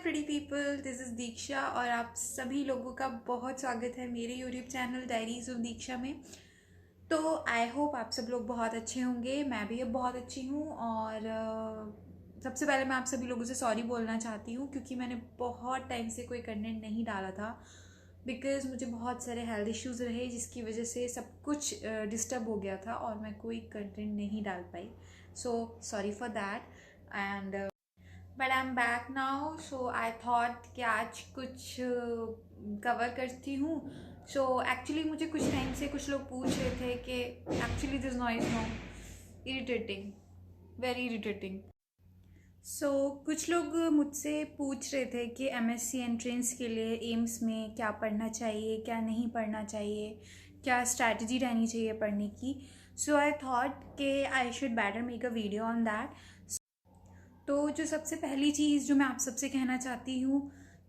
Pretty people, this is दीक्षा और आप सभी लोगों का बहुत स्वागत है मेरे यूट्यूब चैनल डायरीज ऑफ दीक्षा में। तो आई होप आप सब लोग बहुत अच्छे होंगे। मैं भी अब बहुत अच्छी हूँ और सबसे पहले मैं आप सभी लोगों से सॉरी बोलना चाहती हूँ क्योंकि मैंने बहुत टाइम से कोई कंटेंट नहीं डाला था बिकॉज़ मुझे बहुत सारे हेल्थ इश्यूज़ रहे जिसकी वजह से सब कुछ डिस्टर्ब हो गया था और मैं कोई कंटेंट नहीं डाल पाई। So sorry for that and but I am back now. So I thought कि आज कुछ कवर करती हूँ। सो एक्चुअली मुझे कुछ टाइम से कुछ लोग पूछ रहे थे कि actually this noise no irritating, very irritating. So कुछ लोग मुझसे पूछ रहे थे कि एमएससी एंट्रेंस के लिए एम्स में क्या पढ़ना चाहिए, क्या नहीं पढ़ना चाहिए, क्या स्ट्रैटेजी रहनी चाहिए पढ़ने की। सो आई थॉट कि I should better make a video on that. तो जो सबसे पहली चीज़ जो मैं आप सबसे कहना चाहती हूँ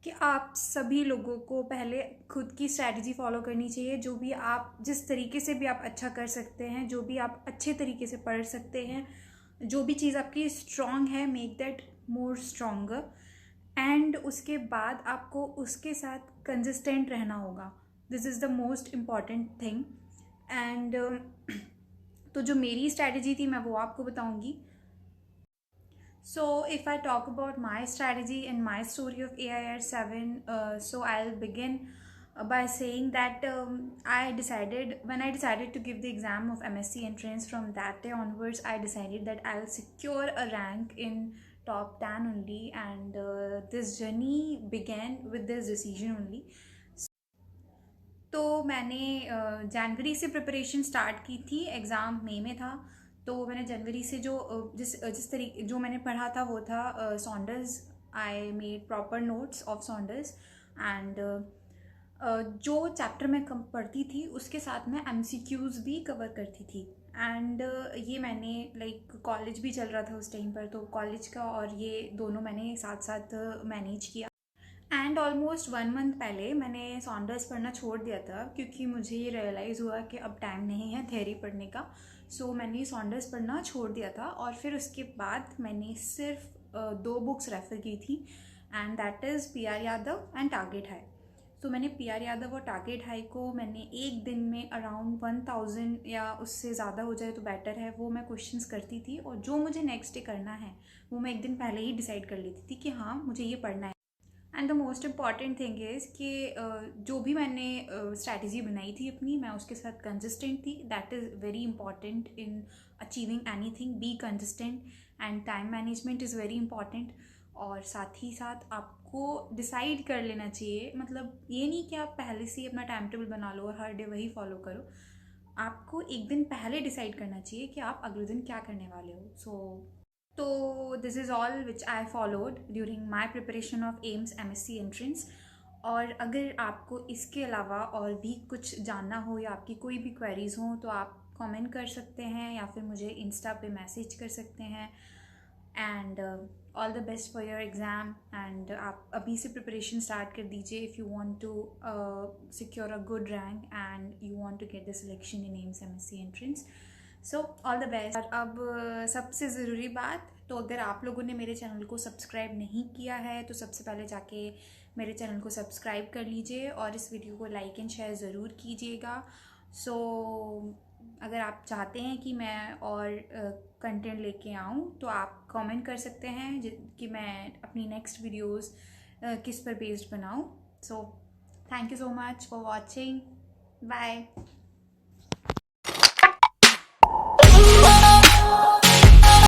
कि आप सभी लोगों को पहले खुद की स्ट्रैटेजी फॉलो करनी चाहिए। जो भी आप जिस तरीके से भी आप अच्छा कर सकते हैं, जो भी आप अच्छे तरीके से पढ़ सकते हैं, जो भी चीज़ आपकी स्ट्रॉन्ग है, make that more stronger. And उसके बाद आपको उसके साथ कंसिस्टेंट रहना होगा। This is the most important thing. And तो जो मेरी स्ट्रैटेजी थी मैं वो आपको बताऊँगी। So if I talk about my strategy and my story of AIR 7, so I'll begin by saying that when I decided to give the exam of MSc entrance, from that day onwards, I decided that I'll secure a rank in top 10 only, and this journey began with this decision only. तो मैंने जनवरी से preparation start की थी। Exam मई में था, तो मैंने जनवरी से जो जिस तरीके जो मैंने पढ़ा था वो था Saunders. I made proper notes of Saunders and जो चैप्टर मैं कम पढ़ती थी उसके साथ में एमसीक्यूज़ भी कवर करती थी। एंड ये मैंने कॉलेज भी चल रहा था उस टाइम पर, तो कॉलेज का और ये दोनों मैंने साथ साथ मैनेज किया। एंड ऑलमोस्ट 1 मंथ पहले मैंने सॉन्डर्स पढ़ना छोड़ दिया था क्योंकि मुझे ये रियलाइज़ हुआ कि अब टाइम नहीं है थ्योरी पढ़ने का। सो मैंने सॉन्डर्स पढ़ना छोड़ दिया था और फिर उसके बाद मैंने सिर्फ 2 बुक्स रेफ़र की थी and that is PR Yadav and target high. तो मैंने पीआर यादव और टारगेट हाई को मैंने एक दिन में अराउंड 1000 या उससे ज़्यादा हो जाए तो बेटर है, वो मैं क्वेश्चंस करती थी और जो मुझे नेक्स्ट डे करना है वो मैं एक दिन पहले ही डिसाइड कर लेती थी कि हाँ मुझे ये पढ़ना है। And the most important thing is कि जो भी मैंने स्ट्रैटेजी बनाई थी अपनी, मैं उसके साथ कंसिस्टेंट थी। That is very important in achieving any thing. Be consistent and time management is very important. और साथ ही साथ आपको डिसाइड कर लेना चाहिए, मतलब ये नहीं कि आप पहले से ही अपना टाइम टेबल बना लो और हर डे वही फॉलो करो। आपको एक दिन पहले डिसाइड करना चाहिए कि आप अगले दिन क्या करने वाले हो। तो this is all which I followed during my preparation of AIIMS MSc entrance. और अगर आपको इसके अलावा और भी कुछ जानना हो या आपकी कोई भी क्वेरीज हो तो आप कमेंट कर सकते हैं या फिर मुझे इंस्टा पे मैसेज कर सकते हैं। And all the best for your exam. And आप अभी से प्रिपरेशन स्टार्ट कर दीजिए if you want to secure a good rank and you want to get the selection in AIIMS MSc entrance. So all the best. और अब सबसे ज़रूरी बात, तो अगर आप लोगों ने मेरे चैनल को सब्सक्राइब नहीं किया है तो सबसे पहले जाके मेरे चैनल को सब्सक्राइब कर लीजिए और इस वीडियो को लाइक एंड शेयर ज़रूर कीजिएगा। सो अगर आप चाहते हैं कि मैं और कंटेंट लेके आऊँ तो आप कमेंट कर सकते हैं कि मैं अपनी नेक्स्ट वीडियोस किस पर बेस्ड बनाऊँ। So thank you so much for watching. Bye.